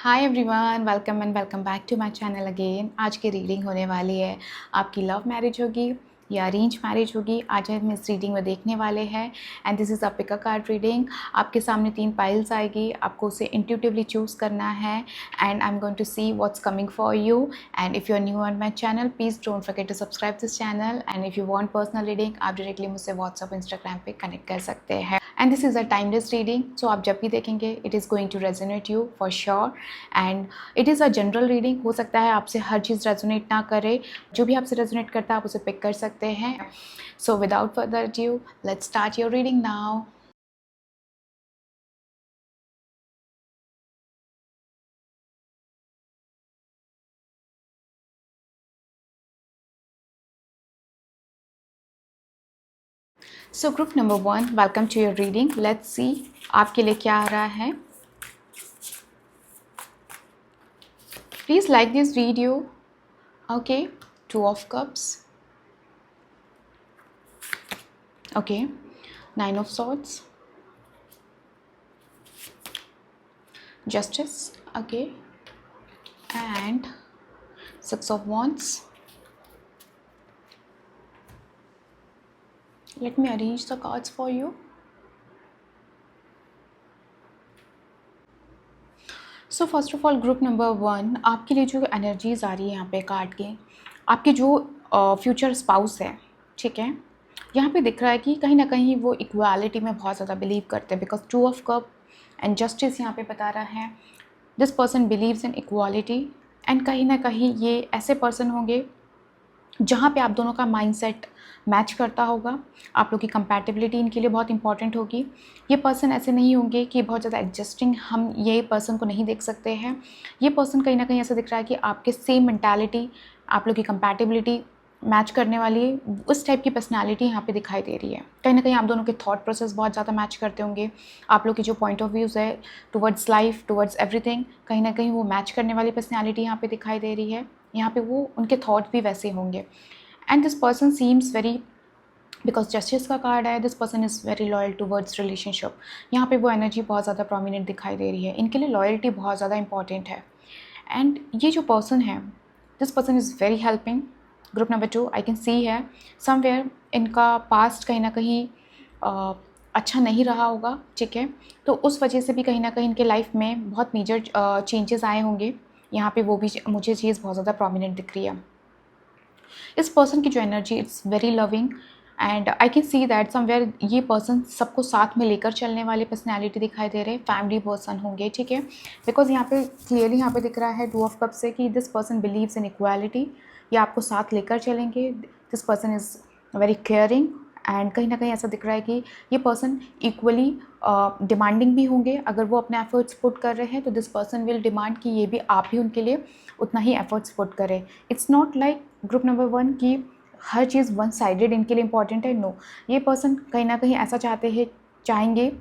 Hi everyone, welcome and welcome back to my channel again. आज की reading होने वाली है आपकी लव मैरिज होगी या अरेंज मैरिज होगी। आज हम इस रीडिंग में देखने वाले हैं and this is a pick a card reading. आपके सामने 3 पाइल्स आएगी, आपको उसे इंट्यूटिवली चूज़ करना है and I am going to see what's coming for you. And if you are new on my channel please don't forget to subscribe this channel and if you want personal reading आप directly मुझसे WhatsApp Instagram पे connect कर सकते हैं। And this is a timeless reading, so आप जब भी देखेंगे it is going to resonate you for sure. And it is a general reading, हो सकता है आपसे हर चीज़ रेजोनेट ना करे, जो भी आपसे रेजोनेट करता है आप उसे पिक कर सकते हैं। So without further due let's start your reading now. So group number 1, welcome to your reading. Let's see आपके लिए क्या आ रहा है। Please like this video. Okay, 2 of cups, okay, 9 of swords, justice, okay, and 6 of wands. Let me arrange the cards for you. So first of all group number 1, आपके लिए जो energies आ रही है यहाँ पे कार्ड के, आपके जो फ्यूचर स्पाउस है, ठीक है, यहाँ पे दिख रहा है कि कहीं ना कहीं वो इक्वालिटी में बहुत ज़्यादा बिलीव करते हैं, because 2 of cup and justice यहाँ पे बता रहा है this person believes in equality. And कहीं ना कहीं ये ऐसे पर्सन होंगे जहाँ पे आप दोनों का माइंडसेट मैच करता होगा, आप लोग की कंपैटिबिलिटी इनके लिए बहुत इंपॉर्टेंट होगी। ये पर्सन ऐसे नहीं होंगे कि बहुत ज़्यादा एडजस्टिंग, हम ये पर्सन को नहीं देख सकते हैं। ये पर्सन कहीं ना कहीं ऐसा दिख रहा है कि आपके सेम मेंटालिटी, आप लोग की कंपैटिबिलिटी मैच करने वाली उस टाइप की पर्सनालिटी यहाँ पे दिखाई दे रही है। कहीं ना कहीं आप दोनों के थॉट प्रोसेस बहुत ज़्यादा मैच करते होंगे, आप लोग की जो पॉइंट ऑफ व्यूज़ है टुवर्ड्स लाइफ, टुवर्ड्स एवरीथिंग, कहीं ना कहीं वो मैच करने वाली पर्सनालिटी यहाँ पे दिखाई दे रही है। यहाँ पे वो उनके थॉट भी वैसे होंगे। And this person seems very, because justice का कार्ड है, this person is very loyal towards relationship. यहाँ पे वो एनर्जी बहुत ज़्यादा प्रोमिनेंट दिखाई दे रही है, इनके लिए लॉयल्टी बहुत ज़्यादा इंपॉर्टेंट है। एंड ये जो पर्सन है, this person is very helping. Group number 2 I can सी है समवेयर इनका पास्ट कहीं ना कहीं अच्छा नहीं रहा होगा, ठीक है, तो उस वजह से भी कहीं ना कहीं इनके लाइफ में बहुत मेजर चेंजेस आए होंगे। यहाँ पे वो भी मुझे चीज़ बहुत ज़्यादा प्रोमिनेंट दिख रही है। इस पर्सन की जो energy it's very loving and I can see that somewhere ये पर्सन सबको साथ में लेकर चलने वाले पर्सनैलिटी दिखाई दे रहे हैं, फैमिली पर्सन होंगे, ठीक है, बिकॉज यहाँ पे क्लियरली यहाँ पे दिख रहा है 2 ऑफ कप से कि this person believes in equality, या आपको साथ लेकर चलेंगे। This person is very caring and कहीं ना कहीं ऐसा दिख रहा है कि ये पर्सन इक्वली डिमांडिंग भी होंगे। अगर वो अपने एफर्ट्स पुट कर रहे हैं तो दिस पर्सन विल डिमांड कि ये भी आप ही उनके लिए उतना ही एफर्ट्स पुट करें। It's not like group number 1 की हर चीज़ वन साइडेड इनके लिए इंपॉर्टेंट है, नो, ये पर्सन कहीं ना कहीं ऐसा चाहेंगे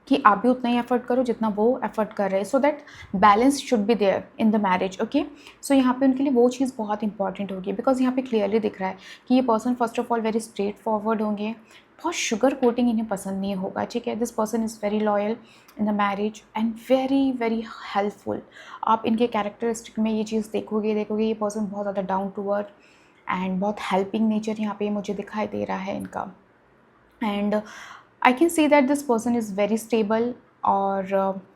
कि आप भी उतना ही एफर्ट करो जितना वो एफर्ट कर रहे हैं, so that balance should be there in the marriage. Okay, so यहाँ पे उनके लिए वो चीज़ बहुत इंपॉर्टेंट होगी, बिकॉज यहाँ पे क्लियरली दिख रहा है कि ये person first of all very straight forward होंगे, बहुत शुगर कोटिंग इन्हें पसंद नहीं होगा, ठीक है। This person is very loyal in the marriage and very very helpful. आप इनके कैरेक्टरिस्टिक में ये चीज़ देखोगे ये पर्सन बहुत ज़्यादा डाउन टू अर्थ एंड बहुत हेल्पिंग नेचर यहाँ पे मुझे दिखाई दे रहा है इनका। And I can see that this person is very stable और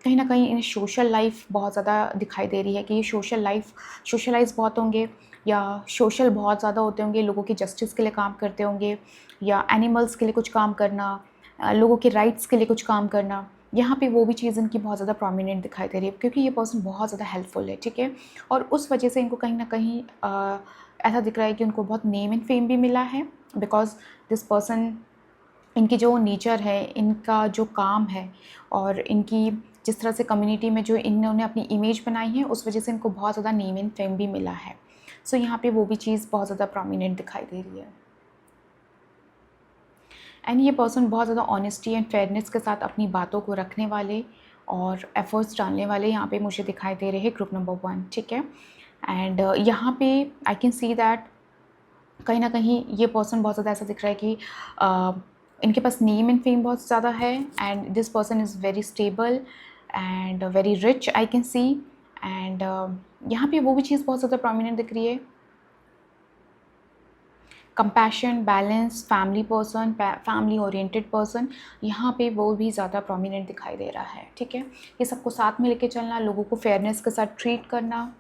कहीं ना कहीं इन्हें सोशल लाइफ बहुत ज़्यादा दिखाई दे रही है कि ये सोशलाइज बहुत होंगे या सोशल बहुत ज़्यादा होते होंगे, लोगों की जस्टिस के लिए काम करते होंगे या एनिमल्स के लिए कुछ काम करना, लोगों के राइट्स के लिए कुछ काम करना। यहाँ पे वो भी चीज़ इनकी बहुत ज़्यादा प्रोमिनेंट दिखाई दे रही है, क्योंकि ये पर्सन बहुत ज़्यादा हेल्पफुल है, ठीक है, और उस वजह से इनको कहीं ना कहीं ऐसा दिख रहा है कि उनको बहुत नेम एंड फेम भी मिला है, बिकॉज दिस पर्सन, इनकी जो नेचर है, इनका जो काम है और इनकी जिस तरह से कम्युनिटी में जो इन्होंने अपनी इमेज बनाई है, उस वजह से इनको बहुत ज़्यादा नेम एंड फेम भी मिला है। सो यहाँ पे वो भी चीज़ बहुत ज़्यादा प्रोमिनेंट दिखाई दे रही है। एंड ये पर्सन बहुत ज़्यादा ऑनेस्टी एंड फेयरनेस के साथ अपनी बातों को रखने वाले और एफर्ट्स डालने वाले यहाँ पे मुझे दिखाई दे रहे हैं ग्रुप नंबर 1, ठीक है। एंड यहाँ पे आई कैन सी दैट कहीं ना कहीं ये पर्सन बहुत ज़्यादा ऐसा दिख रहा है कि इनके पास नेम एंड फेम बहुत ज़्यादा है and this person is very stable and very rich I can see. And यहाँ पे वो भी चीज़ बहुत ज़्यादा प्रोमिनेंट दिख रही है, compassion, balance, family person, family oriented person, यहाँ पे वो भी ज़्यादा प्रोमिनेंट दिखाई दे रहा है। ठीक है, ये सबको साथ में लेके चलना, लोगों को फेयरनेस के साथ ट्रीट करना,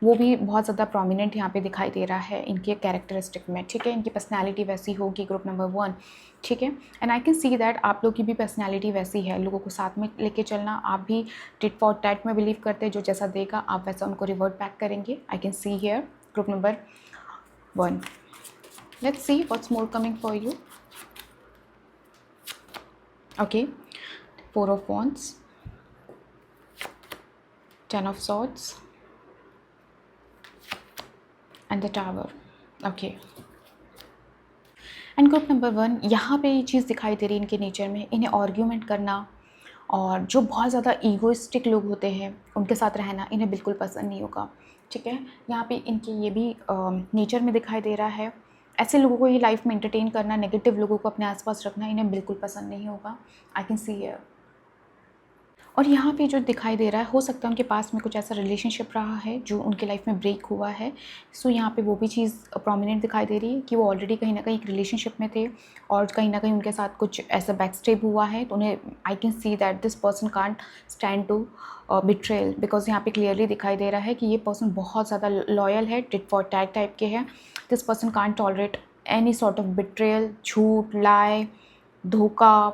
वो भी बहुत ज़्यादा प्रोमिनेंट यहाँ पे दिखाई दे रहा है इनके कैरेक्टरिस्टिक में। ठीक है, इनकी पर्सनैलिटी वैसी होगी ग्रुप नंबर 1। ठीक है, and I can see that आप लोग की भी पर्सनैलिटी वैसी है, लोगों को साथ में लेके चलना। आप भी टिट फॉर टैट में बिलीव करते हैं, जो जैसा देगा आप वैसा उनको रिवर्ट बैक करेंगे। आई can see here group number 1। Let's see what's more coming for you. Okay, 4 of Wands, 10 of Swords and the Tower. Okay. And group number 1, यहाँ पे ये चीज़ दिखाई दे रही है इनके नेचर में, इन्हें आर्ग्यूमेंट करना और जो बहुत ज़्यादा ईगोइस्टिक लोग होते हैं उनके साथ रहना इन्हें बिल्कुल पसंद नहीं होगा। ठीक है, यहाँ पे इनके ये भी नेचर में दिखाई दे रहा है। ऐसे लोगों को ये लाइफ में एंटरटेन करना, नेगेटिव लोगों को अपने आसपास रखना इन्हें बिल्कुल पसंद नहीं होगा। आई कैन सी हियर। और यहाँ पे जो दिखाई दे रहा है, हो सकता है उनके पास में कुछ ऐसा रिलेशनशिप रहा है जो उनके लाइफ में ब्रेक हुआ है। सो यहाँ पे वो भी चीज़ प्रोमिनेंट दिखाई दे रही है कि वो ऑलरेडी कहीं ना कहीं एक रिलेशनशिप में थे और कहीं ना कहीं उनके साथ कुछ ऐसा बैकस्टेप हुआ है, तो उन्हें I can see that this person can't stand to betrayal, because यहाँ पे क्लियरली दिखाई दे रहा है कि ये पर्सन बहुत ज़्यादा लॉयल है, टिट फॉर टैट टाइप के हैं। This person can't tolerate any sort of betrayal, झूठ, लाए, धोखा,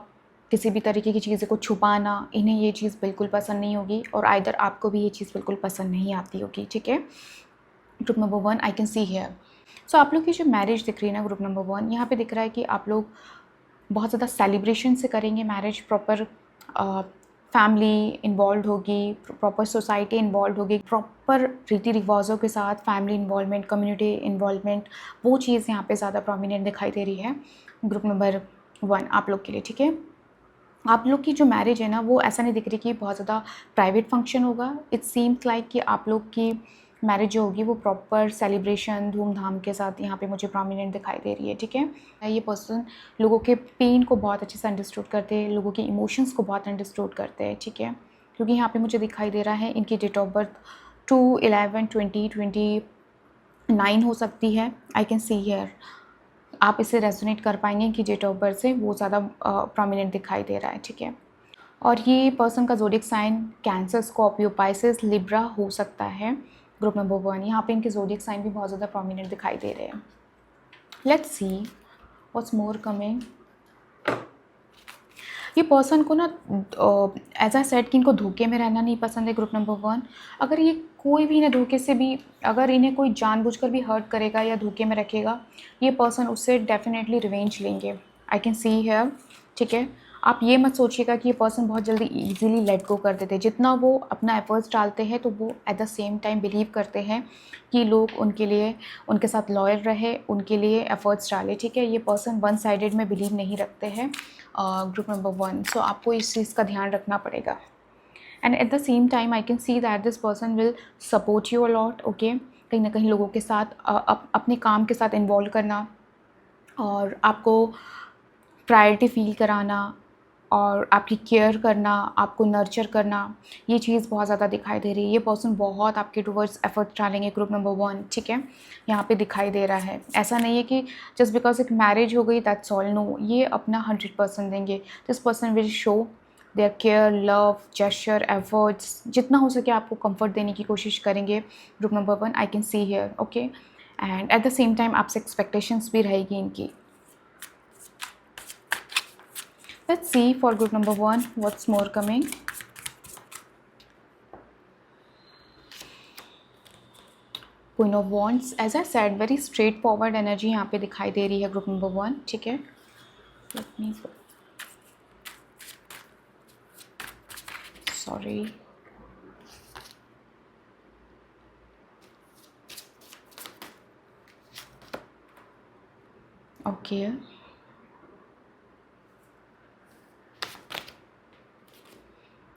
किसी भी तरीके की चीज़ें को छुपाना, इन्हें ये चीज़ बिल्कुल पसंद नहीं होगी और आइदर आपको भी ये चीज़ बिल्कुल पसंद नहीं आती होगी। ठीक है, group number 1 I can see here. So आप लोग की जो मैरिज दिख रही है ना ग्रुप नंबर 1, यहाँ पे दिख रहा है कि आप लोग बहुत ज़्यादा सेलिब्रेशन से करेंगे मैरिज, प्रॉपर फैमिली इन्वॉल्व होगी, प्रॉपर सोसाइटी इन्वॉल्व होगी, प्रॉपर रीति रिवाजों के साथ फैमिली इन्वॉल्वमेंट, कम्युनिटी इन्वॉल्वमेंट, वो चीज़ यहाँ पे ज़्यादा प्रोमिनेंट दिखाई दे रही है ग्रुप नंबर 1 आप लोग के लिए। ठीक है, आप लोग की जो मैरिज है ना वो ऐसा नहीं दिख रही कि बहुत ज़्यादा प्राइवेट फंक्शन होगा। इट सीम्स लाइक कि आप लोग की मैरिज जो होगी वो प्रॉपर सेलिब्रेशन, धूमधाम के साथ यहाँ पे मुझे प्रोमिनेंट दिखाई दे रही है। ठीक है, ये पर्सन लोगों के पेन को बहुत अच्छे से अंडरस्टूड करते हैं, लोगों के इमोशंस को बहुत अंडरस्टूड करते हैं। ठीक है, क्योंकि यहाँ पे मुझे दिखाई दे रहा है इनकी डेट ऑफ बर्थ 2/11/2029 हो सकती है। आई कैन सी हियर, आप इसे रेजोनेट कर पाएंगे कि डेट ऑफ बर्थ से वो ज़्यादा प्रोमिनेंट दिखाई दे रहा है। ठीक है, और ये पर्सन का zodiac sign Cancer, Scorpio, Pisces, Libra हो सकता है ग्रुप नंबर 1। यहाँ पे इनके ज़ोडिएक साइन भी बहुत ज़्यादा प्रोमिनेंट दिखाई दे रहे हैं। Let's see what's more coming. ये पर्सन को ना एज आई सेड कि इनको धोखे में रहना नहीं पसंद है ग्रुप नंबर 1। अगर ये कोई भी इन्हें धोखे से भी, अगर इन्हें कोई जानबूझकर भी हर्ट करेगा या धोखे में रखेगा, ये पर्सन उससे डेफिनेटली रिवेंज लेंगे। आई कैन सी हियर। ठीक है, आप ये मत सोचिएगा कि ये पर्सन बहुत जल्दी इजीली लेट गो कर देते हैं। जितना वो अपना एफर्ट्स डालते हैं तो वो eight the same time believe करते हैं कि लोग उनके लिए, उनके साथ लॉयल रहे, उनके लिए एफर्ट्स डालें। ठीक है, ये पर्सन वन साइडेड में बिलीव नहीं रखते हैं ग्रुप नंबर 1। सो आपको इस चीज़ का ध्यान रखना पड़ेगा। And at the same time I can see that this person will support you a lot. Okay, कहीं ना कहीं लोगों के साथ अपने काम के साथ इन्वॉल्व करना और आपको प्रायोरिटी फील कराना और आपकी केयर करना, आपको नर्चर करना, ये चीज़ बहुत ज़्यादा दिखाई दे रही है। ये पर्सन बहुत आपके टुवर्ड्स एफर्ट डालेंगे ग्रुप नंबर 1। ठीक है, यहाँ पे दिखाई दे रहा है। ऐसा नहीं है कि जस्ट बिकॉज एक मैरिज हो गई दैट्स ऑल, नो, ये अपना 100% देंगे। This person will show their care, love, gesture, efforts, जितना हो सके आपको कंफर्ट देने की कोशिश करेंगे group number 1। I can see here. Okay, and at the same time आपसे एक्सपेक्टेशंस भी रहेगी इनकी। Let's see for group number 1 what's more coming. Queen of Wands, as I said, very straightforward energy यहाँ पे दिखाई दे रही है ग्रुप नंबर 1। ठीक है, let me sorry, okay,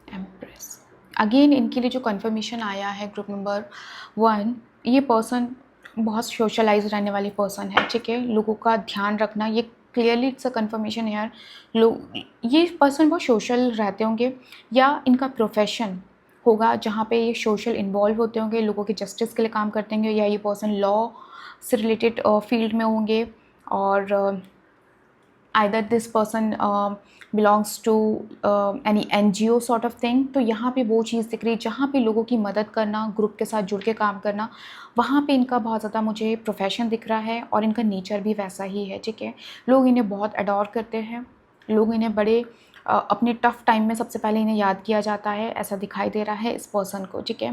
empress. Again इनके लिए जो कन्फर्मेशन आया है ग्रुप नंबर 1, ये पर्सन बहुत सोशलाइज रहने वाली पर्सन है। ठीक है, लोगों का ध्यान रखना, ये क्लियरली इट्स अ कन्फर्मेशन यार। लोग, ये पर्सन बहुत सोशल रहते होंगे, या इनका प्रोफेशन होगा जहाँ पे ये सोशल इन्वॉल्व होते होंगे, लोगों के जस्टिस के लिए काम करते होंगे, या ये पर्सन लॉ से रिलेटेड फील्ड में होंगे, और either this person belongs to any NGO sort of thing। तो यहाँ पे वो चीज़ दिख रही है जहाँ पे लोगों की मदद करना, ग्रुप के साथ जुड़ के काम करना, वहाँ पे इनका बहुत ज़्यादा मुझे प्रोफेशन दिख रहा है, और इनका नेचर भी वैसा ही है, ठीक है। लोग इन्हें बहुत अडोर करते हैं, लोग इन्हें बड़े अपने टफ़ टाइम में सबसे पहले इन्हें याद किया जाता है, ऐसा दिखाई दे रहा है इस पर्सन को, ठीक है।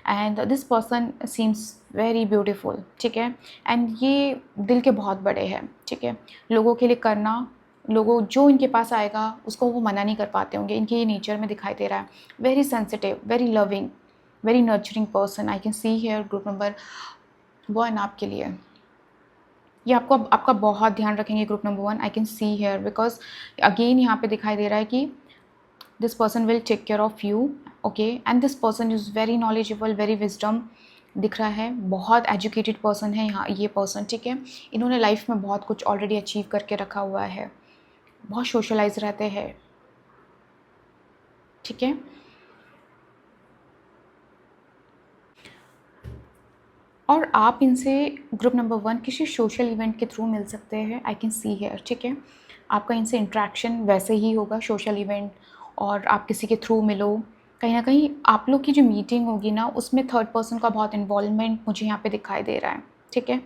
And this person seems very beautiful, ठीक है। एंड ये दिल के बहुत बड़े हैं, ठीक है। लोगों के लिए करना, लोगों जो इनके पास आएगा उसको वो मना नहीं कर पाते होंगे, इनके ये नेचर में दिखाई दे रहा है। Very sensitive, very loving, very nurturing person I can see here group number 1 आपके लिए। ये आपका बहुत ध्यान रखेंगे ग्रुप number 1, I can see here, because again यहाँ पे दिखाई दे रहा है कि this person will take care of you, okay. And this person is very knowledgeable, very wisdom दिख रहा है, बहुत एजुकेटेड पर्सन है यहाँ ये पर्सन, ठीक है। इन्होंने लाइफ में बहुत कुछ ऑलरेडी अचीव करके रखा हुआ है, बहुत सोशलाइज रहते हैं, ठीक है। और आप इनसे ग्रुप नंबर 1 किसी सोशल इवेंट के थ्रू मिल सकते हैं, आई कैन सी हेयर, ठीक है। आपका इनसे इंट्रैक्शन वैसे ही होगा, सोशल इवेंट, और आप किसी के थ्रू मिलो, कहीं ना कहीं आप लोग की जो मीटिंग होगी ना उसमें थर्ड पर्सन का बहुत इन्वॉल्वमेंट मुझे यहाँ पे दिखाई दे रहा है, ठीक है।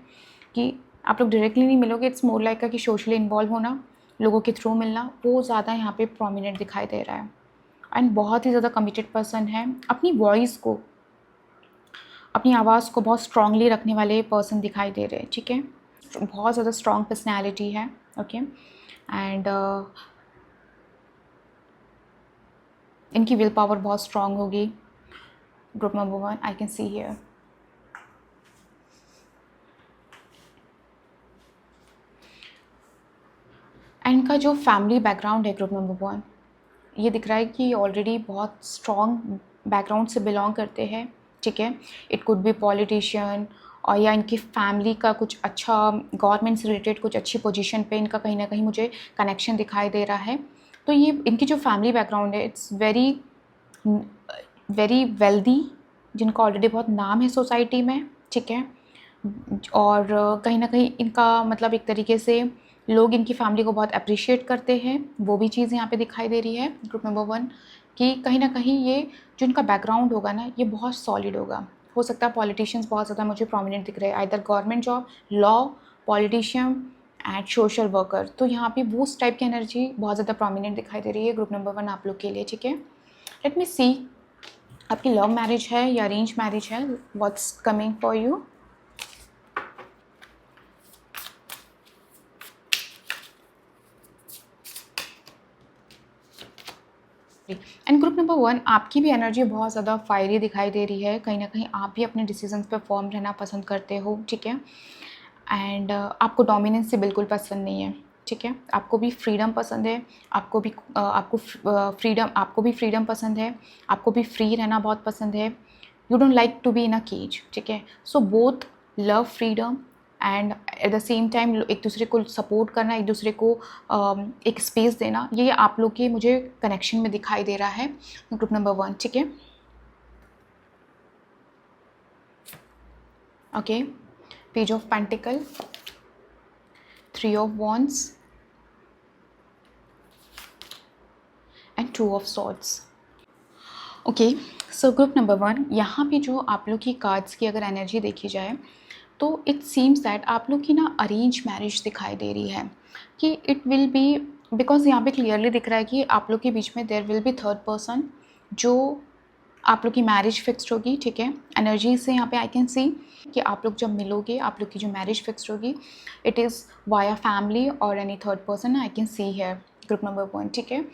कि आप लोग डायरेक्टली नहीं मिलोगे, इट्स मोर लाइक कि सोशली इन्वॉल्व होना, लोगों के थ्रू मिलना, वो ज़्यादा यहाँ पे प्रोमिनेंट दिखाई दे रहा है। एंड बहुत ही ज़्यादा कमिटेड पर्सन है, अपनी वॉइस को, अपनी आवाज़ को बहुत स्ट्रांगली रखने वाले पर्सन दिखाई दे रहे हैं, ठीक है। बहुत ज़्यादा स्ट्रॉन्ग पर्सनैलिटी है, ओके। एंड इनकी विल पावर बहुत स्ट्रांग होगी group number 1, I can see here. And इनका जो फैमिली बैकग्राउंड है ग्रुप नंबर 1, ये दिख रहा है कि ऑलरेडी बहुत स्ट्रॉन्ग बैकग्राउंड से बिलोंग करते हैं, ठीक है। इट कुड बी पॉलिटिशियन, और या इनकी फैमिली का कुछ अच्छा गवर्नमेंट से रिलेटेड कुछ अच्छी पोजीशन पे इनका कहीं ना कहीं मुझे कनेक्शन दिखाई दे रहा है। तो ये इनकी जो फैमिली बैकग्राउंड है इट्स वेरी वेरी वेल्दी, जिनका ऑलरेडी बहुत नाम है सोसाइटी में, ठीक है। और कहीं ना कहीं इनका मतलब एक तरीके से लोग इनकी फैमिली को बहुत अप्रिशिएट करते हैं, वो भी चीज़ यहाँ पे दिखाई दे रही है ग्रुप नंबर 1, कि कहीं ना कहीं ये जो इनका बैकग्राउंड होगा ना ये बहुत सॉलिड होगा। हो सकता है पॉलिटिशियंस बहुत ज़्यादा मुझे प्रोमिनेंट दिख रहे हैं, either government job, law, politician and social worker. तो यहाँ पे वो उस टाइप की एनर्जी बहुत ज़्यादा प्रोमिनेंट दिखाई दे रही है ग्रुप नंबर 1 आप लोग के लिए, ठीक है। लेट मी सी आपकी लव मैरिज है या अरेंज मैरिज है, what's coming for you. And group number 1 आपकी भी एनर्जी बहुत ज़्यादा फायरी दिखाई दे रही है, कहीं ना कहीं आप भी अपने डिसीजंस पे फर्म रहना पसंद करते हो, ठीक है। एंड आपको डोमिनेंस बिल्कुल पसंद नहीं है, ठीक है। आपको भी फ्रीडम पसंद है, आपको भी फ्रीडम पसंद है, आपको भी फ्री रहना बहुत पसंद है। You don't like to be in a cage, ठीक है। So both love freedom and at the same time एक दूसरे को सपोर्ट करना, एक दूसरे को एक स्पेस देना, ये आप लोग के मुझे कनेक्शन में दिखाई दे रहा है ग्रुप नंबर 1, ठीक है। Okay, page of pentacle, 3 of wands and 2 of swords. Okay, so group number 1 यहाँ पे जो आप लोग की कार्ड्स की अगर एनर्जी देखी जाए तो इट सीम्स दैट आप लोग की ना अरेंज मैरिज दिखाई दे रही है, कि इट विल बी, बिकॉज यहाँ पे क्लियरली दिख रहा है कि आप लोग के बीच में there will be third person, जो आप लोग की मैरिज फिक्स्ड होगी, ठीक है। एनर्जी से यहाँ पे आई कैन सी कि आप लोग जब मिलोगे आप लोग की जो मैरिज फिक्स्ड होगी इट इज़ वाया फैमिली और any third person, I can सी है ग्रुप नंबर 1, ठीक है।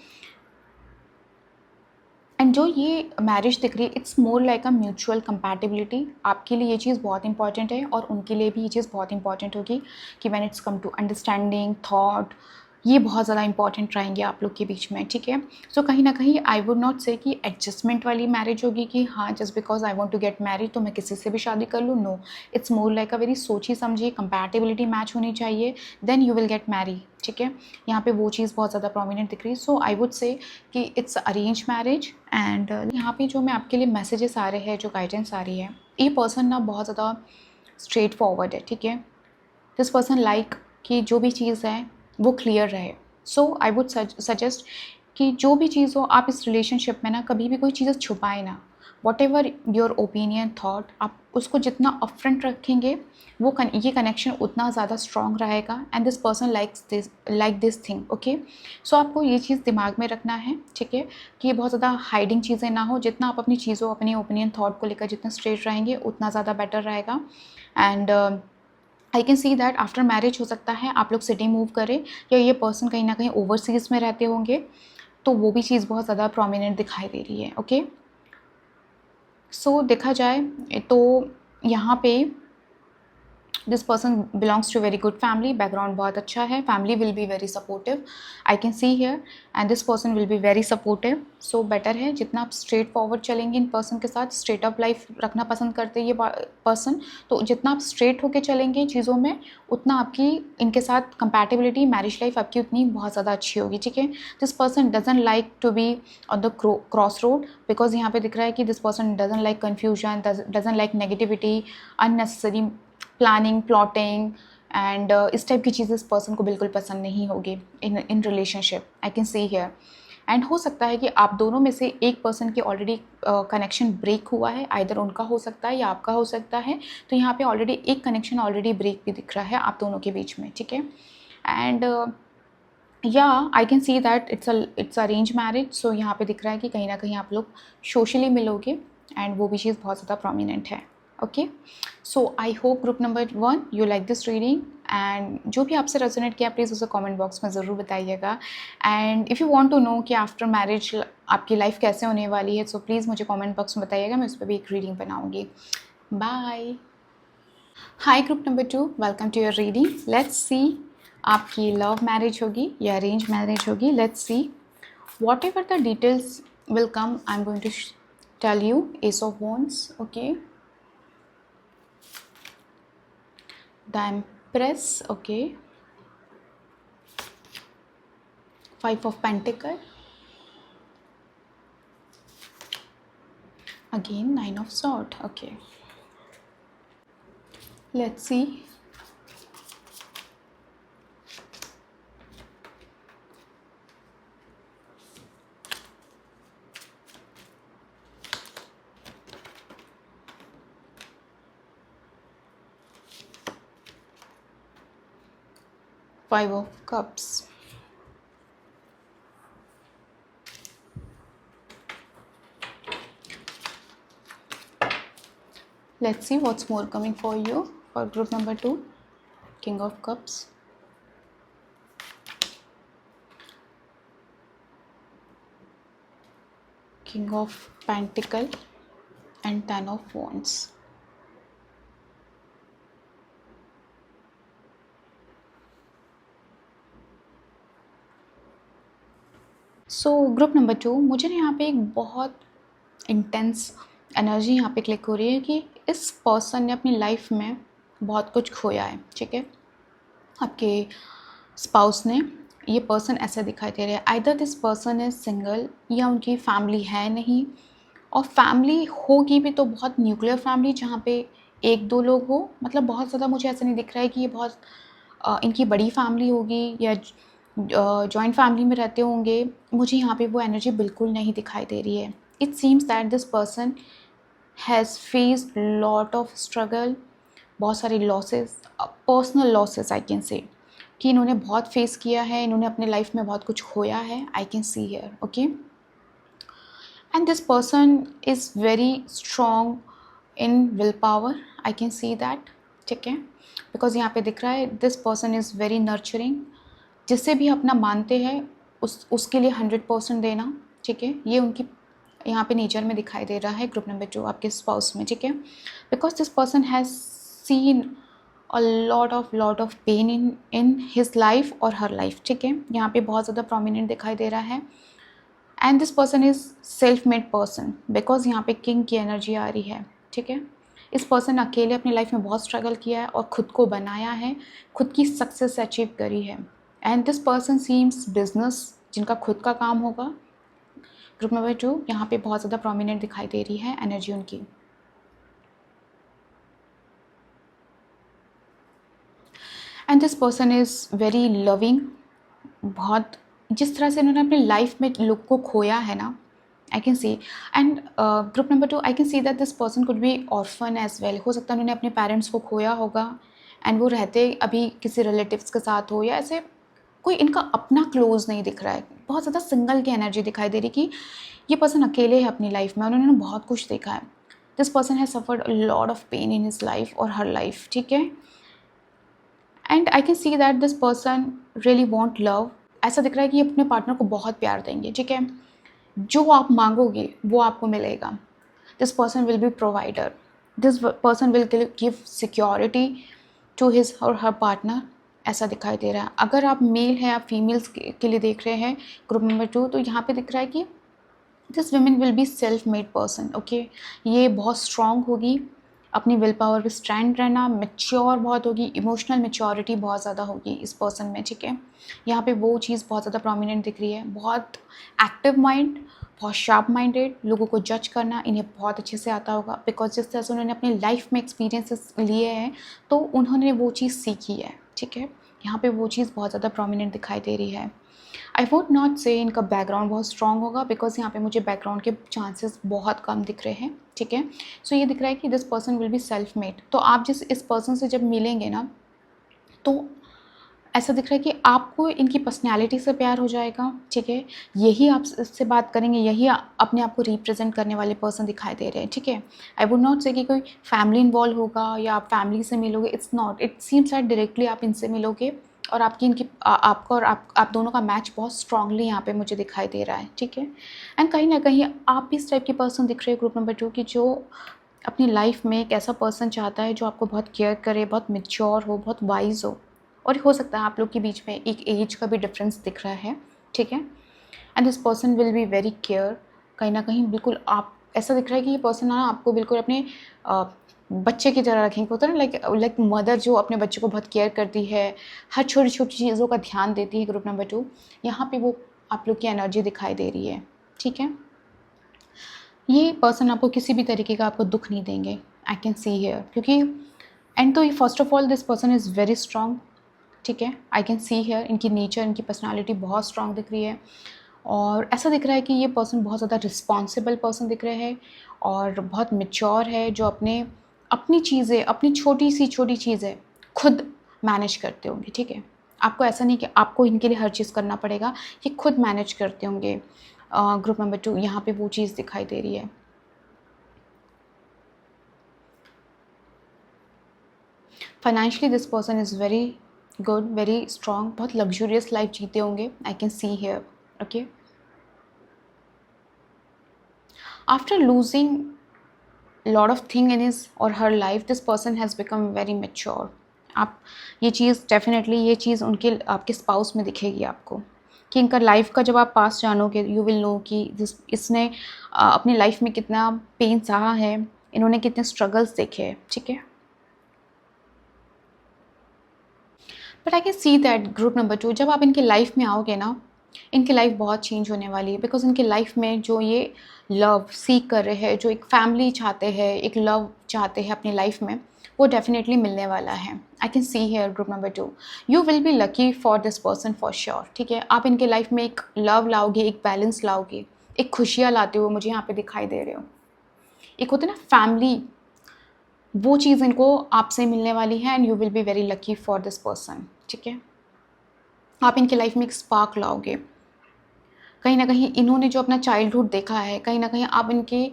एंड जो ये मैरिज दिख रही है it's more like a mutual compatibility, आपके लिए ये चीज़ बहुत इंपॉर्टेंट है और उनके लिए भी ये चीज़ बहुत इंपॉर्टेंट होगी कि when it's come to understanding thought, ये बहुत ज़्यादा इंपॉर्टेंट रहेंगे आप लोग के बीच में, ठीक है। सो कहीं ना कहीं आई वुड नॉट से कि एडजस्टमेंट वाली मैरिज होगी कि हाँ just because I want to get married तो मैं किसी से भी शादी कर लूँ, no, it's more like a very सोची समझी कंपैटिबिलिटी मैच होनी चाहिए, then you will get marry, ठीक है। यहाँ पे वो चीज़ बहुत ज़्यादा प्रोमिनेंट दिख रही है। सो आई वुड से कि इट्स अरेंज मैरिज। एंड यहाँ पे जो मैं आपके लिए मैसेजेस आ रहे हैं, जो गाइडेंस आ रही है, ये पर्सन ना बहुत ज़्यादा स्ट्रेट फॉरवर्ड है, ठीक है। दिस पर्सन लाइक कि जो भी चीज़ है वो क्लियर रहे। सो आई वुड सजेस्ट कि जो भी चीज़ हो आप इस रिलेशनशिप में ना कभी भी कोई चीज़ छुपाए ना। Whatever your opinion thought, आप उसको जितना अपफ्रंट रखेंगे वो ये कनेक्शन उतना ज़्यादा स्ट्रॉन्ग रहेगा। And this person like this thing, okay. So आपको ये चीज़ दिमाग में रखना है, ठीक है, कि ये बहुत ज़्यादा हाइडिंग चीज़ें ना हो। जितना आप अपनी चीज़ों, अपनी ओपिनियन थाट को लेकर जितना स्ट्रेट रहेंगे उतना ज़्यादा बेटर रहेगा। And I can see that after marriage हो सकता है आप लोग सिटी मूव करें, या ये पर्सन कहीं ना कहीं ओवरसीज़ में रहते होंगे, तो वो भी चीज़ बहुत ज़्यादा प्रोमिनेंट दिखाई दे रही है, ओके। सो देखा जाए तो यहाँ पे this person belongs to very good family, background बहुत अच्छा है, family will be very supportive, I can see here. And this person will be very supportive. So better है जितना आप स्ट्रेट फॉरवर्ड चलेंगे इन पर्सन के साथ, स्ट्रेट अप लाइफ रखना पसंद करते हैं ये पर्सन, तो जितना आप स्ट्रेट होके चलेंगे चीज़ों में उतना आपकी इनके साथ कंपैटिबिलिटी, मैरिज लाइफ आपकी उतनी बहुत ज़्यादा अच्छी होगी, ठीक है। This person doesn't like to be on the cross road, because यहाँ पे दिख रहा है कि this person doesn't like confusion, doesn't like negativity, unnecessary planning, plotting and इस टाइप की चीज़ें इस पर्सन को बिल्कुल पसंद नहीं होगी in relationship, I can see here. And हो सकता है कि आप दोनों में से एक पर्सन की ऑलरेडी कनेक्शन ब्रेक हुआ है, आइदर उनका हो सकता है या आपका हो सकता है। तो यहाँ पे ऑलरेडी एक कनेक्शन ऑलरेडी ब्रेक भी दिख रहा है आप दोनों के बीच में, ठीक है। एंड या I can see that it's arrange marriage. So यहाँ पे दिख रहा है कि कहीं ना कहीं आप लोग सोशली मिलोगे, एंड वो भी चीज़ बहुत ज़्यादा प्रोमिनेंट है, okay. So I hope group number 1 you like this reading, and जो भी आपसे रेजोनेट किया प्लीज़ उसे कमेंट बॉक्स में ज़रूर बताइएगा। And if you want to know कि आफ्टर मैरिज आपकी लाइफ कैसे होने वाली है, सो प्लीज़ मुझे कमेंट बॉक्स में बताइएगा, मैं उस पर भी एक रीडिंग बनाऊँगी। Bye. Hi group number 2, welcome to your reading. Let's see आपकी लव मैरिज होगी या अरेंज मैरिज होगी। Let's see whatever the details will come, I am going to tell you. Ace of wands, okay, the Empress, okay, 5 of Pentacle, again 9 of Swords, okay. Let's see. Five of Cups, let's see what's more coming for you for group number 2. King of Cups, King of Pentacle and 10 of Wands. So group number 2, मुझे ना यहाँ पे एक बहुत intense energy यहाँ पे click हो रही है कि इस पर्सन ने अपनी लाइफ में बहुत कुछ खोया है, ठीक है। आपके स्पाउस ने, ये पर्सन ऐसा दिखाई दे रहा है, either this person is single या उनकी फैमिली है नहीं, और फैमिली होगी भी तो बहुत न्यूक्लियर फैमिली जहाँ पे एक दो लोग हो, मतलब बहुत ज़्यादा मुझे ऐसा नहीं दिख रहा है कि ये बहुत इनकी बड़ी फैमिली होगी या जॉइंट फैमिली में रहते होंगे। मुझे यहाँ पे वो एनर्जी बिल्कुल नहीं दिखाई दे रही है। It seems that this person has faced lot of struggle, बहुत सारे losses, personal losses, I can say कि इन्होंने बहुत फेस किया है, इन्होंने अपने लाइफ में बहुत कुछ खोया है, I can see here, okay. And this person is very strong in will power, I can see that, ठीक है, बिकॉज यहाँ पे दिख रहा है this person is very nurturing, जिससे भी अपना मानते हैं उसके लिए 100% देना, ठीक है, ये उनकी यहाँ पे नेचर में दिखाई दे रहा है ग्रुप नंबर 2 आपके स्पाउस में, ठीक है। Because this person has seen a lot of pain in his life और हर लाइफ, ठीक है। यहाँ पे बहुत ज़्यादा प्रोमिनेंट दिखाई दे रहा है। And this person is self made person, because यहाँ पे किंग की एनर्जी आ रही है, ठीक है। इस पर्सन अकेले अपनी लाइफ में बहुत स्ट्रगल किया है और ख़ुद को बनाया है, खुद की सक्सेस अचीव करी है। And this person seems business, जिनका खुद का काम होगा। ग्रुप नंबर 2 यहाँ पे बहुत ज़्यादा प्रोमिनेंट दिखाई दे रही है एनर्जी उनकी। And this person is very loving. बहुत, जिस तरह से उन्होंने अपनी लाइफ में लोग को खोया है ना, I can see. And group number 2 I can see that this person could be orphan as well. हो सकता है उन्होंने अपने पेरेंट्स को खोया होगा एंड वो रहते अभी किसी रिलेटिव्स के साथ हो, या ऐसे कोई इनका अपना क्लोज नहीं दिख रहा है। बहुत ज़्यादा सिंगल की एनर्जी दिखाई दे रही कि ये पर्सन अकेले है अपनी लाइफ में और उन्होंने बहुत कुछ देखा है। This person has suffered a lot of pain in his life और हर लाइफ, ठीक है। And I can see that this person really want love. ऐसा दिख रहा है कि ये अपने पार्टनर को बहुत प्यार देंगे, ठीक है। जो आप मांगोगे वो आपको मिलेगा। This person will be provider. This person will give security to his और हर पार्टनर, ऐसा दिखाई दे रहा है। अगर आप मेल हैं, आप फीमेल्स के लिए देख रहे हैं ग्रुप नंबर 2, तो यहाँ पे दिख रहा है कि this women will be self made person, okay. ये बहुत स्ट्रॉन्ग होगी, अपनी विल पावर पे स्टैंड रहना, मेच्योर बहुत होगी, इमोशनल मेच्योरिटी बहुत ज़्यादा होगी इस पर्सन में, ठीक है। यहाँ पे वो चीज़ बहुत ज़्यादा प्रोमिनेंट दिख रही है। बहुत एक्टिव माइंड, बहुत शार्प माइंडेड, लोगों को जज करना इन्हें बहुत अच्छे से आता होगा, बिकॉज जिस तरह से उन्होंने अपनी लाइफ में एक्सपीरियंसेस लिए हैं तो उन्होंने वो चीज़ सीखी है, ठीक है। यहाँ पे वो चीज़ बहुत ज़्यादा प्रोमिनेंट दिखाई दे रही है। आई वुड नॉट से इनका बैकग्राउंड बहुत स्ट्रॉन्ग होगा, बिकॉज यहाँ पे मुझे बैकग्राउंड के चांसेस बहुत कम दिख रहे हैं, ठीक है। सो ये दिख रहा है कि this person will be self made. तो आप जिस इस पर्सन से जब मिलेंगे ना, तो ऐसा दिख रहा है कि आपको इनकी पर्सनैलिटी से प्यार हो जाएगा, ठीक है। यही आप इससे बात करेंगे, यही अपने आप को रिप्रेजेंट करने वाले पर्सन दिखाई दे रहे हैं, ठीक है। आई वुड नॉट से कि कोई फैमिली इन्वॉल्व होगा या आप फैमिली से मिलोगे, it's not, it seems that directly आप इनसे मिलोगे और आपकी इनकी आपका और आप दोनों का मैच बहुत स्ट्रांगली यहाँ पे मुझे दिखाई दे रहा है, ठीक है। एंड कहीं ना कहीं आप भी इस टाइप की पर्सन दिख रहे हैं ग्रुप नंबर 2 की, जो अपनी लाइफ में एक ऐसा पर्सन चाहता है जो आपको बहुत केयर करे, बहुत मेच्योर हो, बहुत वाइज हो सकता है आप लोग के बीच में एक एज का भी डिफरेंस दिख रहा है, ठीक है। And this person will be very care. कहीं ना कहीं बिल्कुल आप, ऐसा दिख रहा है कि ये पर्सन ना आपको बिल्कुल अपने बच्चे की तरह रखेंगे। होता है ना, लाइक मदर जो अपने बच्चे को बहुत केयर करती है, हर छोटी छोटी चीज़ों का ध्यान देती है। ग्रुप नंबर 2 यहाँ पे वो आप लोग की एनर्जी दिखाई दे रही है, ठीक है। ये पर्सन आपको किसी भी तरीके का आपको दुख नहीं देंगे, आई कैन सी हियर, क्योंकि एंड तो first of all this person is very strong, ठीक है। आई कैन सी हियर इनकी नेचर, इनकी पर्सनालिटी बहुत स्ट्रॉन्ग दिख रही है। और ऐसा दिख रहा है कि ये पर्सन बहुत ज़्यादा रिस्पॉन्सिबल पर्सन दिख रहे हैं और बहुत मेच्योर है, जो अपनी चीज़ें, अपनी छोटी चीज़ें खुद मैनेज करते होंगे, ठीक है। आपको ऐसा नहीं कि आपको इनके लिए हर चीज़ करना पड़ेगा, ये खुद मैनेज करते होंगे। ग्रुप नंबर 2 यहाँ पे वो चीज़ दिखाई दे रही है। Financially this person is very good, very strong, बहुत लग्जूरियस लाइफ जीते होंगे, I can see here, okay. After losing lot of thing in his और her life, this person has become very mature. आप ये चीज़ डेफिनेटली, ये चीज़ उनके आपके spouse में दिखेगी आपको, कि इनका लाइफ का जब आप पास जानोगे, यू विल नो कि इसने अपनी लाइफ में कितना पेन सहा है, इन्होंने कितने स्ट्रगल्स देखे हैं, ठीक है। But I can see that group number 2 जब आप इनके लाइफ में आओगे ना, इनकी लाइफ बहुत चेंज होने वाली है, बिकॉज इनके लाइफ में जो ये लव सीख कर रहे हैं, जो एक फैमिली चाहते हैं, एक लव चाहते हैं अपनी लाइफ में, वो डेफिनेटली मिलने वाला है। I can see here group number 2 you will be lucky for this person for sure, ठीक है। आप इनके लाइफ में एक लव लाओगे, एक बैलेंस लाओगे, एक खुशियाँ लाते हुए मुझे यहाँ पे दिखाई दे रहे हो। एक होता है ना फैमिली, वो चीज़ इनको आपसे मिलने वाली है and you will be very lucky for this person, ठीक है। आप इनके लाइफ में एक स्पार्क लाओगे। कहीं ना कहीं इन्होंने जो अपना चाइल्डहुड देखा है, कहीं ना कहीं आप इनके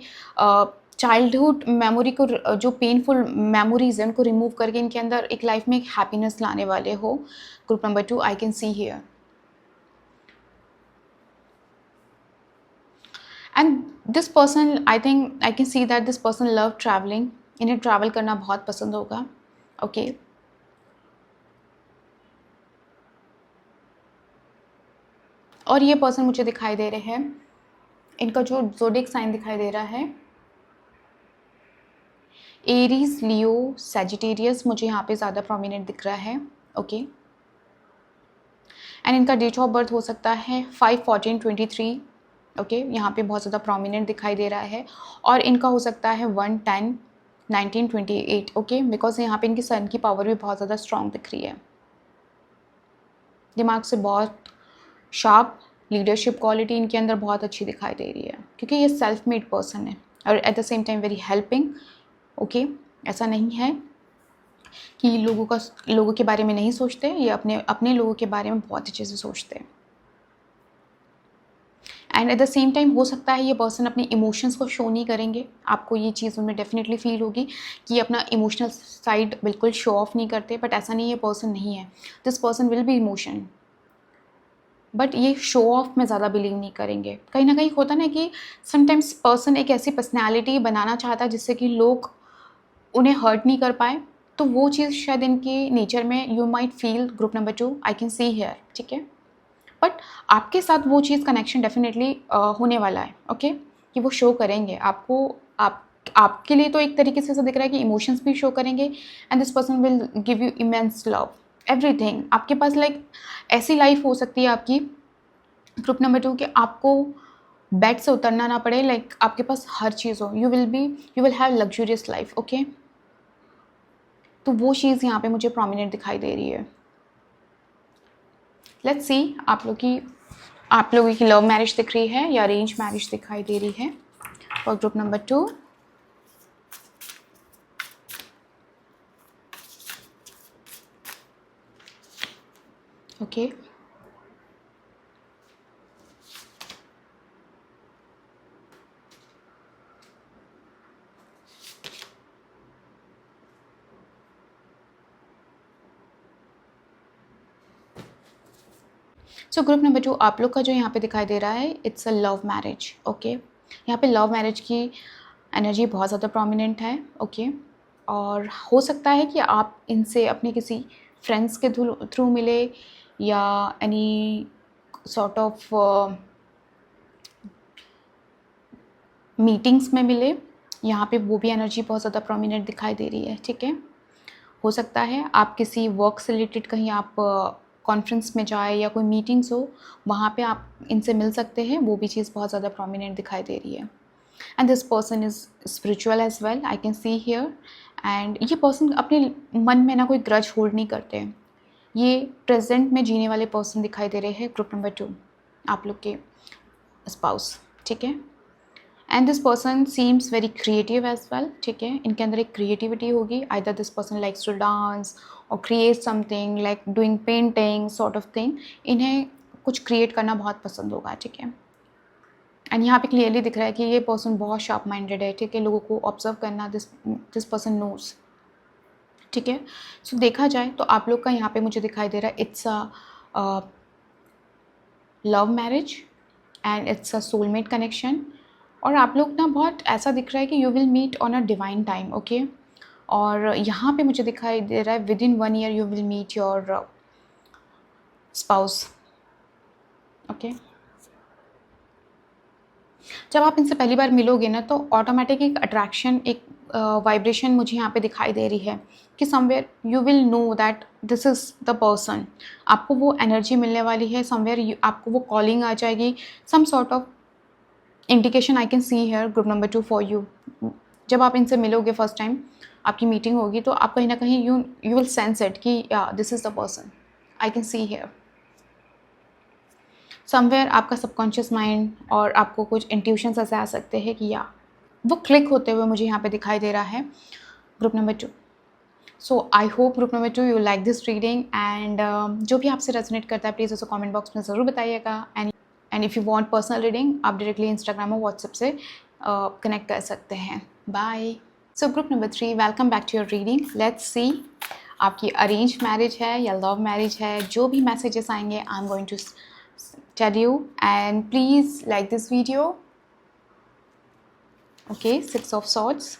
चाइल्डहुड मेमोरी को, जो पेनफुल मेमोरीज हैं उनको रिमूव करके इनके अंदर एक लाइफ में एक हैप्पीनेस लाने वाले हो। Group number 2 I can see here. And this person, I think I can see that this person love travelling. इन्हें ट्रैवल करना बहुत पसंद होगा, ओके। और ये पर्सन मुझे दिखाई दे रहे हैं, इनका जो ज़ोडिएक साइन दिखाई दे रहा है एरीज, लियो, सैजिटेरियस, मुझे यहाँ पे ज़्यादा प्रोमिनेंट दिख रहा है। ओके, एंड इनका डेट ऑफ बर्थ हो सकता है 5/14/23। ओके, यहाँ पे बहुत ज़्यादा प्रोमिनेंट दिखाई दे रहा है। और इनका हो सकता है 1/10/1928। ओके, बिकॉज यहाँ पे इनकी सन की पावर भी बहुत ज़्यादा स्ट्रॉन्ग दिख रही है। दिमाग से बहुत शार्प, लीडरशिप क्वालिटी इनके अंदर बहुत अच्छी दिखाई दे रही है, क्योंकि ये सेल्फ मेड पर्सन है और eight the same time very helping. Okay, ऐसा नहीं है कि लोगों के बारे में नहीं सोचते, ये अपने अपने लोगों के बारे में बहुत अच्छे से सोचते हैं। And at the same time हो सकता है ये पर्सन अपने इमोशंस को शो नहीं करेंगे, आपको ये चीज़ उनमें डेफिनेटली फील होगी कि अपना इमोशनल साइड बिल्कुल शो ऑफ नहीं करते, बट ऐसा नहीं, ये पर्सन नहीं है। This person will B emotion, but ये शो ऑफ में ज़्यादा बिलीव नहीं करेंगे। कहीं ना कहीं होता ना कि समटाइम्स पर्सन एक ऐसी पर्सनैलिटी बनाना चाहता है जिससे कि लोग उन्हें हर्ट नहीं कर पाए, तो वो चीज़ शायद इनके नेचर में you might feel group number 2, I can see here. ठीक है, बट आपके साथ वो चीज़ कनेक्शन डेफिनेटली होने वाला है। ओके, कि वो शो करेंगे आपको, आपके लिए तो एक तरीके से ऐसा दिख रहा है कि इमोशंस भी शो करेंगे, and this person will give you immense love, everything. आपके पास लाइक ऐसी लाइफ हो सकती है आपकी ग्रुप नंबर 2 कि आपको बेड से उतरना ना पड़े, लाइक आपके पास हर चीज़ हो, you will have luxurious life. Okay, तो वो चीज़ यहाँ पे मुझे प्रोमिनेंट दिखाई दे रही है। लेट्स सी आप लोगों की लव मैरिज दिख रही है या अरेंज मैरिज दिखाई दे रही है for group number 2। Okay, so group number 2 आप लोग का जो यहाँ पे दिखाई दे रहा है, it's a love marriage. Okay, यहाँ पे लव मैरिज की एनर्जी बहुत ज़्यादा प्रोमिनेंट है। ओके, और हो सकता है कि आप इनसे अपने किसी फ्रेंड्स के थ्रू मिले या एनी सॉर्ट ऑफ मीटिंग्स में मिले, यहाँ पे वो भी एनर्जी बहुत ज़्यादा प्रोमिनेंट दिखाई दे रही है। ठीक है, हो सकता है आप किसी वर्क से रिलेटेड कहीं आप कॉन्फ्रेंस में जाए या कोई मीटिंग्स हो, वहाँ पे आप इनसे मिल सकते हैं, वो भी चीज़ बहुत ज़्यादा प्रोमिनेंट दिखाई दे रही है। And this person is spiritual as well, I can see here. And ये पर्सन अपने मन में ना कोई ग्रज होल्ड नहीं करते हैं, ये प्रेजेंट में जीने वाले पर्सन दिखाई दे रहे हैं ग्रुप नंबर 2, आप लोग के स्पाउस। ठीक है, and this person seems very creative as well. ठीक है, इनके अंदर एक क्रिएटिविटी होगी, either this person likes to dance और create something like doing painting sort of thing, इन्हें कुछ क्रिएट करना बहुत पसंद होगा। ठीक है, एंड यहाँ पे क्लियरली दिख रहा है कि ये पर्सन बहुत शार्प माइंडेड है। ठीक है, लोगों को ऑब्जर्व करना दिस पर्सन नोज। ठीक है, सो देखा जाए तो आप लोग का यहाँ पे मुझे दिखाई दे रहा है it's a love marriage and it's a soulmate connection. और आप लोग ना बहुत ऐसा दिख रहा है कि you will meet on a divine time. Okay, और यहाँ पे मुझे दिखाई दे रहा है within 1 year you will meet your spouse. Okay, जब आप इनसे पहली बार मिलोगे ना, तो ऑटोमेटिक एक अट्रैक्शन, एक वाइब्रेशन मुझे यहाँ पे दिखाई दे रही है कि somewhere you will know that this is the person. आपको वो एनर्जी मिलने वाली है, समवेयर आपको वो कॉलिंग आ जाएगी, some sort of indication I can see here group number 2 for you. जब आप इनसे मिलोगे फर्स्ट टाइम, आपकी मीटिंग होगी, तो आप कहीं ना कहीं यू विल सेंस इट कि या this is the person, I can see here. Somewhere आपका सबकॉन्शियस माइंड और आपको कुछ इंट्यूशंस ऐसे आ सकते हैं कि या वो क्लिक होते हुए मुझे यहाँ पे दिखाई दे रहा है group number 2। So I hope group number 2 you like this reading, and जो भी आपसे रेजोनेट करता है प्लीज़ उसे कमेंट बॉक्स में ज़रूर बताइएगा। And if you want personal reading, आप डायरेक्टली इंस्टाग्राम और व्हाट्सएप से कनेक्ट कर सकते हैं। Bye. So group number 3, welcome back to your reading. Let's see आपकी अरेंज मैरिज है या लव मैरिज है। जो भी मैसेजेस आएंगे I am going to tell you, and please like this video. Okay, 6 of swords,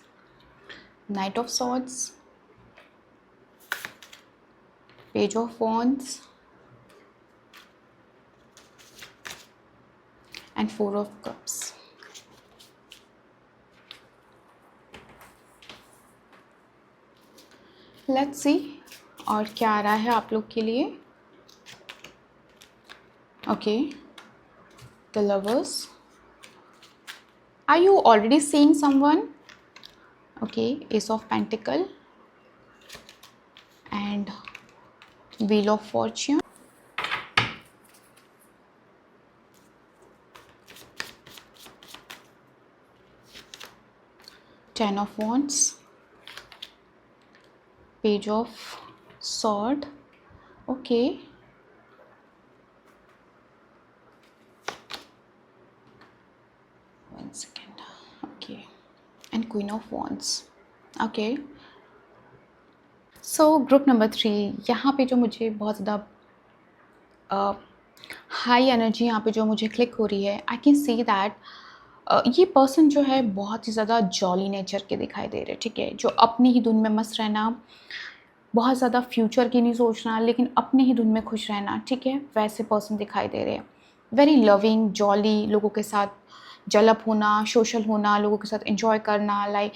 knight of swords, page of wands, and 4 of cups. Let's see और क्या आ रहा है आप लोग के लिए। Okay, the lovers, are you already seeing someone? Okay, ace of pentacle and wheel of fortune, ten of wands, page of sword, okay, one second, okay, and queen of wands, okay. So group number 3, यहाँ पे जो मुझे बहुत ज़्यादा high energy यहाँ पे जो मुझे क्लिक हो रही है, आई कैन सी दैट ये पर्सन जो है बहुत ही ज़्यादा जॉली नेचर के दिखाई दे रहे हैं, ठीक है, जो अपनी ही धुन में मस्त रहना, बहुत ज़्यादा फ्यूचर की नहीं सोचना, लेकिन अपने ही धुन में खुश रहना, ठीक है, वैसे पर्सन दिखाई दे रहे हैं। वेरी लविंग, जॉली, लोगों के साथ जलप होना, सोशल होना, लोगों के साथ एंजॉय करना, लाइक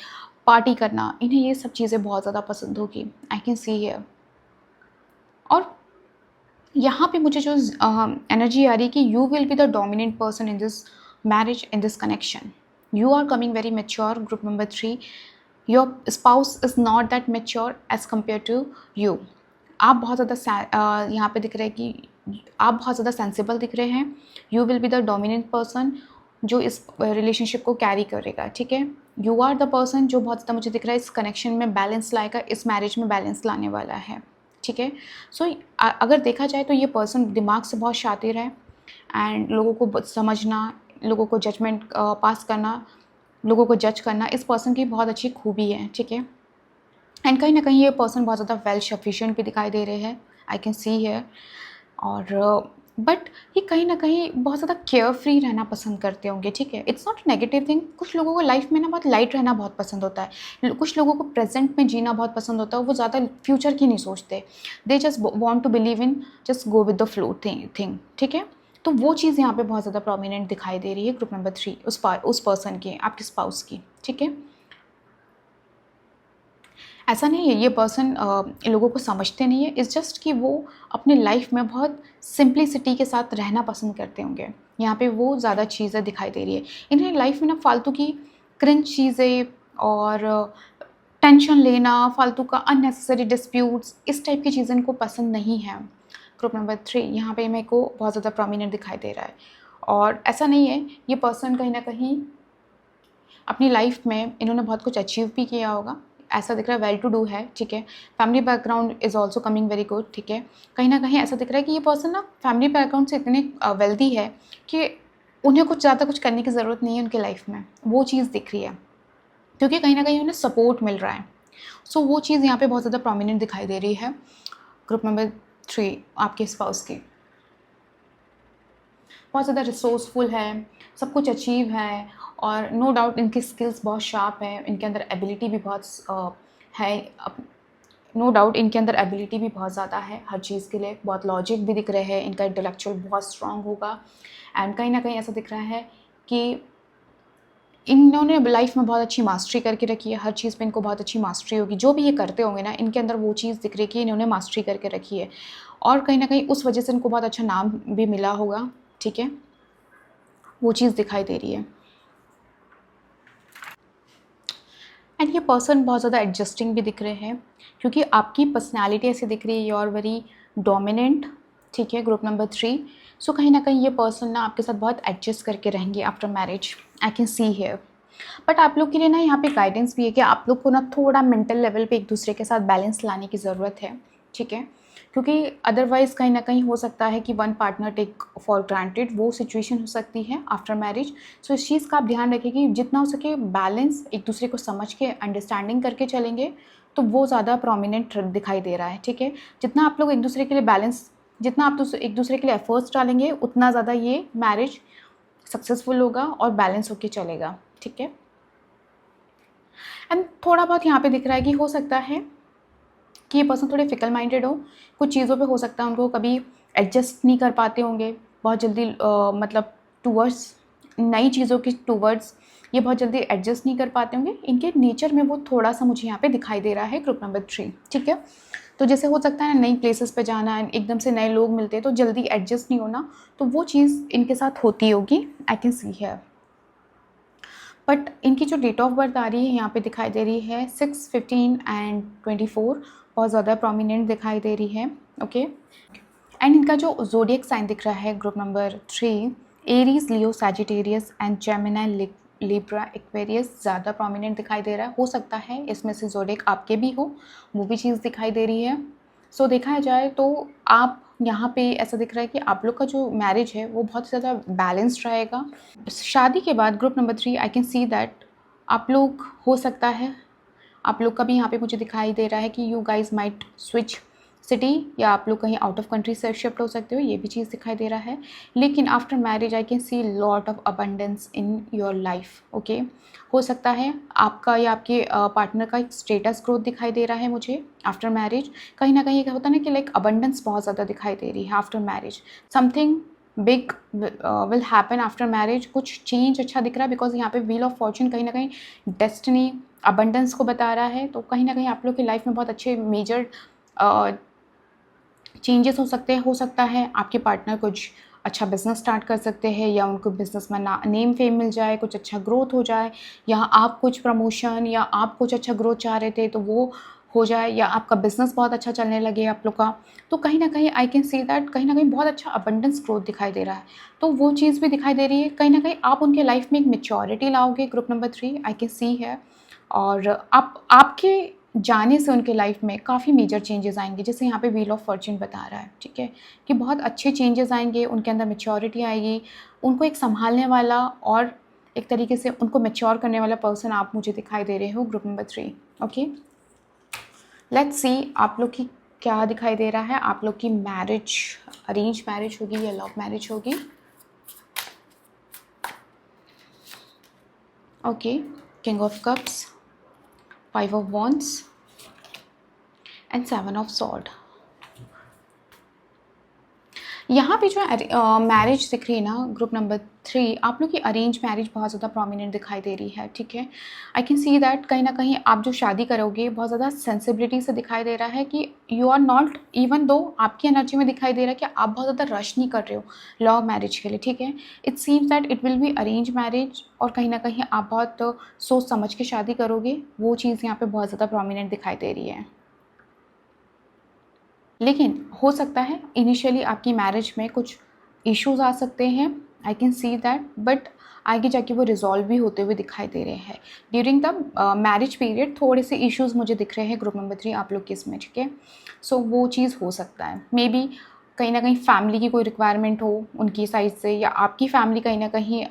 पार्टी करना, इन्हें ये सब चीज़ें बहुत ज़्यादा पसंद होगी, आई कैन सी हियर। और यहाँ पे मुझे जो एनर्जी आ रही है कि you will be the dominant person in this marriage, in this connection. You are coming very mature, group number 3। Your spouse is not that mature as compare to you. आप बहुत ज़्यादा यहाँ पे दिख रहे हैं कि आप बहुत ज़्यादा सेंसिबल दिख रहे हैं। You will be the dominant person जो इस रिलेशनशिप को कैरी करेगा, ठीक है। यू आर द पर्सन जो बहुत ज़्यादा मुझे दिख रहा है इस कनेक्शन में बैलेंस लाएगा, इस मैरिज में बैलेंस लाने वाला है, ठीक है। सो अगर देखा जाए तो ये पर्सन दिमाग से बहुत शातिर है एंड लोगों को समझना, लोगों को जजमेंट पास करना, लोगों को जज करना इस पर्सन की बहुत अच्छी खूबी है, ठीक है। एंड कहीं ना कहीं ये पर्सन बहुत ज़्यादा वेल सफिशिएंट भी दिखाई दे रहे हैं, आई कैन सी है। और बट ये कहीं ना कहीं बहुत ज़्यादा केयर फ्री रहना पसंद करते होंगे, ठीक है। It's not negative thing. कुछ लोगों को लाइफ में ना बहुत लाइट रहना बहुत पसंद होता है, कुछ लोगों को प्रेजेंट में जीना बहुत पसंद होता है, वो ज़्यादा फ्यूचर की नहीं सोचते, they just want to believe in just go with the flow thing, ठीक है। तो वो चीज़ यहाँ पे बहुत ज़्यादा प्रोमिनेंट दिखाई दे रही है ग्रुप नंबर 3 उस पर्सन की, आपके स्पाउस की, ठीक है। ऐसा नहीं है ये पर्सन लोगों को समझते नहीं है, इट्स जस्ट कि वो अपने लाइफ में बहुत सिंप्लिसिटी के साथ रहना पसंद करते होंगे। यहाँ पे वो ज़्यादा चीज़ें दिखाई दे रही है इन्हें लाइफ में ना, फालतू की क्रिंज चीज़ें और टेंशन लेना, फालतू का अननेसेसरी डिस्प्यूट्स, इस टाइप की चीज़ें इनको पसंद नहीं है। ग्रुप नंबर 3 यहाँ पे मेरे को बहुत ज़्यादा प्रोमिनेंट दिखाई दे रहा है। और ऐसा नहीं है, ये पर्सन कहीं ना कहीं अपनी लाइफ में इन्होंने बहुत कुछ अचीव भी किया होगा, ऐसा दिख रहा है, वेल टू डू है, ठीक है। Family background is also coming very good, ठीक है। कहीं ना कहीं ऐसा दिख रहा है कि ये पर्सन ना फैमिली बैकग्राउंड से इतने वेल्दी है कि उन्हें कुछ ज़्यादा कुछ करने की ज़रूरत नहीं है उनके लाइफ में, वो चीज़ दिख रही है, क्योंकि कहीं ना कहीं उन्हें सपोर्ट मिल रहा है। सो वो चीज़ यहाँ पे बहुत ज़्यादा प्रोमिनेंट दिखाई दे रही है ग्रुप नंबर 3 आपके स्पाउस की। बहुत ज़्यादा रिसोर्सफुल है, सब कुछ अचीव है, और नो डाउट इनकी स्किल्स बहुत शार्प है, इनके अंदर एबिलिटी भी बहुत है, नो डाउट इनके अंदर एबिलिटी भी बहुत ज़्यादा है हर चीज़ के लिए, बहुत लॉजिक भी दिख रहे हैं, इनका इंटेलेक्चुअल बहुत स्ट्रांग होगा। एंड कहीं ना कहीं ऐसा दिख रहा है कि इन्होंने लाइफ में बहुत अच्छी मास्टरी करके रखी है, हर चीज़ पे इनको बहुत अच्छी मास्टरी होगी, जो भी ये करते होंगे ना, इनके अंदर वो चीज़ दिख रही है कि इन्होंने मास्टरी करके रखी है, और कहीं ना कहीं उस वजह से इनको बहुत अच्छा नाम भी मिला होगा, ठीक है, वो चीज़ दिखाई दे रही है। एंड ये पर्सन बहुत ज़्यादा एडजस्टिंग भी दिख रहे हैं, क्योंकि आपकी पर्सनैलिटी ऐसी दिख रही है, यू आर वेरी डोमिनेंट, ठीक है, ग्रुप नंबर 3। सो कहीं ना कहीं ये पर्सन ना आपके साथ बहुत एडजस्ट करके रहेंगे after marriage, I can see here. But आप लोग के लिए ना यहाँ पे गाइडेंस भी है कि आप लोग को ना थोड़ा मेंटल लेवल पे एक दूसरे के साथ बैलेंस लाने की ज़रूरत है, ठीक है, क्योंकि अदरवाइज़ कहीं ना कहीं हो सकता है कि one partner take for granted, वो सिचुएशन हो सकती है आफ्टर मैरिज। सो इस चीज़ का आप ध्यान रखें कि जितना हो सके बैलेंस, एक दूसरे को समझ के अंडरस्टैंडिंग करके चलेंगे तो वो ज़्यादा प्रोमिनेंट दिखाई दे रहा है, ठीक है। जितना आप लोग एक दूसरे के लिए बैलेंस, जितना आप एक दूसरे के लिए एफर्ट्स डालेंगे, उतना ज़्यादा ये मैरिज सक्सेसफुल होगा और बैलेंस होके चलेगा, ठीक है। एंड थोड़ा बहुत यहाँ पे दिख रहा है कि हो सकता है कि ये पर्सन थोड़े फिकल माइंडेड हो, कुछ चीज़ों पे हो सकता है उनको कभी एडजस्ट नहीं कर पाते होंगे बहुत जल्दी, मतलब टूवर्ड्स नई चीज़ों के टूवर्ड्स ये बहुत जल्दी एडजस्ट नहीं कर पाते होंगे, इनके नेचर में वो थोड़ा सा मुझे यहाँ पे दिखाई दे रहा है ग्रुप नंबर 3, ठीक है। तो जैसे हो सकता है ना नई प्लेसेस पे जाना, एकदम से नए लोग मिलते हैं तो जल्दी एडजस्ट नहीं होना, तो वो चीज़ इनके साथ होती होगी, आई कैन सी है। बट इनकी जो डेट ऑफ बर्थ आ रही है यहाँ पे दिखाई दे रही है 6, 15 एंड 24, बहुत ज़्यादा प्रोमिनेंट दिखाई दे रही है, ओके। एंड इनका जो ज़ोडिएक साइन दिख रहा है group number 3, Aries, Leo, Sagittarius and Gemini, Libra, Aquarius, ज़्यादा प्रोमिनेंट दिखाई दे रहा है। हो सकता है इसमें से ज़ोडिएक आपके भी हो, वो भी चीज़ दिखाई दे रही है। सो देखा जाए तो आप यहाँ पे ऐसा दिख रहा है कि आप लोग का जो मैरिज है वो बहुत ज़्यादा बैलेंस्ड रहेगा। शादी के बाद group number 3 I can see that आप लोग, हो सकता है आप लोग का भी यहाँ पे मुझे दिखाई दे रहा है कि you guys might switch city, या आप लोग कहीं आउट ऑफ कंट्री से शिफ्ट हो सकते हो, ये भी चीज़ दिखाई दे रहा है। लेकिन after marriage I can see lot of abundance in your life, okay. हो सकता है आपका या आपके पार्टनर का एक स्टेटस ग्रोथ दिखाई दे रहा है मुझे आफ्टर मैरिज। कहीं ना कहीं क्या होता है ना कि लाइक अबंडेंस बहुत ज़्यादा दिखाई दे रही है after marriage. Something big will happen after marriage, कुछ चेंज अच्छा दिख रहा है, बिकॉज यहाँ पे व्हील ऑफ फॉर्चून कहीं ना कहीं डेस्टिनी, अबंडेंस को बता रहा है। तो कहीं ना कहीं आप लोग की लाइफ में बहुत अच्छे मेजर चेंजेस हो सकते हैं। हो सकता है आपके पार्टनर कुछ अच्छा बिजनेस स्टार्ट कर सकते हैं, या उनको बिजनेस में नेम फेम मिल जाए, कुछ अच्छा ग्रोथ हो जाए, या आप कुछ प्रमोशन या आप कुछ अच्छा ग्रोथ चाह रहे थे तो वो हो जाए, या आपका बिजनेस बहुत अच्छा चलने लगे आप लोग का। तो कहीं ना कहीं आई कैन सी दैट कहीं ना कहीं बहुत अच्छा अबंडेंस ग्रोथ दिखाई दे रहा है, तो वो चीज़ भी दिखाई दे रही है। कहीं ना कहीं आप उनके लाइफ में एक मेच्योरिटी लाओगे ग्रुप नंबर 3, आई कैन सी है। और आपके जाने से उनके लाइफ में काफ़ी मेजर चेंजेस आएंगे, जैसे यहाँ पे व्हील ऑफ फॉर्च्यून बता रहा है, ठीक है, कि बहुत अच्छे चेंजेस आएंगे, उनके अंदर मैच्योरिटी आएगी, उनको एक संभालने वाला और एक तरीके से उनको मैच्योर करने वाला पर्सन आप मुझे दिखाई दे रहे हो group number 3, okay. Let's see आप लोग की क्या दिखाई दे रहा है। आप लोग की मैरिज अरेंज मैरिज होगी या लव मैरिज होगी, okay. King of cups, 5 of wands and 7 of sword। यहाँ पे जो मैरिज दिख रही है ना ग्रुप नंबर 3, आप लोग की अरेंज मैरिज बहुत ज़्यादा प्रोमिनेंट दिखाई दे रही है, ठीक है। आई कैन सी दैट कहीं ना कहीं आप जो शादी करोगे बहुत ज़्यादा सेंसिबिलिटी से दिखाई दे रहा है कि you are not, even though आपकी एनर्जी में दिखाई दे रहा है कि आप बहुत ज़्यादा रश नहीं कर रहे हो लव मैरिज के लिए, ठीक है। It seems that it will be arrange marriage, और कहीं ना कहीं आप बहुत सोच समझ के शादी करोगे, वो चीज़ यहाँ पे बहुत ज़्यादा प्रोमिनेंट दिखाई दे रही है। लेकिन हो सकता है इनिशियली आपकी मैरिज में कुछ इश्यूज आ सकते हैं, आई कैन सी दैट, बट आगे जाके वो रिजॉल्व भी होते हुए दिखाई दे रहे हैं। ड्यूरिंग द मैरिज पीरियड थोड़े से इश्यूज मुझे दिख रहे हैं ग्रुप नंबर 3 आप लोग के इसमें, ठीक है। सो वो चीज़ हो सकता है, मे बी कहीं ना कहीं फैमिली की कोई रिक्वायरमेंट हो उनकी साइड से, या आपकी फैमिली कहीं ना कहीं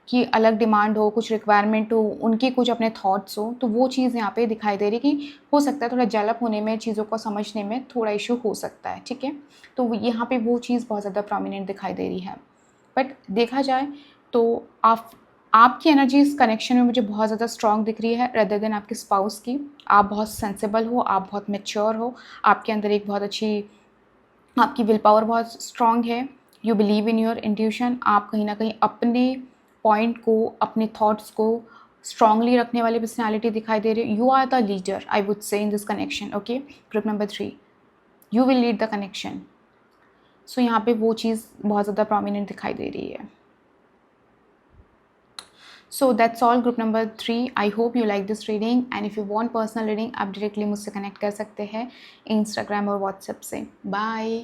की अलग डिमांड हो, कुछ रिक्वायरमेंट हो, उनके कुछ अपने थॉट्स हो, तो वो चीज़ यहाँ पे दिखाई दे रही कि हो सकता है थोड़ा डेवलप होने में, चीज़ों को समझने में थोड़ा इशू हो सकता है, ठीक है। तो यहाँ पे वो चीज़ बहुत ज़्यादा प्रोमिनेंट दिखाई दे रही है। बट देखा जाए तो आपकी एनर्जी इस कनेक्शन में मुझे बहुत ज़्यादा स्ट्रॉन्ग दिख रही है रेदर देन आपके स्पाउस की। आप बहुत सेंसिबल हो, आप बहुत मेच्योर हो, आपके अंदर एक बहुत अच्छी, आपकी विल पावर बहुत स्ट्रॉन्ग है, you believe in your intuition. आप कहीं ना कहीं अपने पॉइंट को, अपने थॉट्स को स्ट्रांगली रखने वाली पर्सनालिटी दिखाई दे रही है। You are the leader I would say in this connection, okay. Group number 3, you will lead the connection. So यहाँ पे वो चीज़ बहुत ज़्यादा प्रोमिनेंट दिखाई दे रही है। So that's all group number 3। I hope you like this reading, and if you want personal reading आप डायरेक्टली मुझसे कनेक्ट कर सकते हैं इंस्टाग्राम और व्हाट्सएप से। बाय।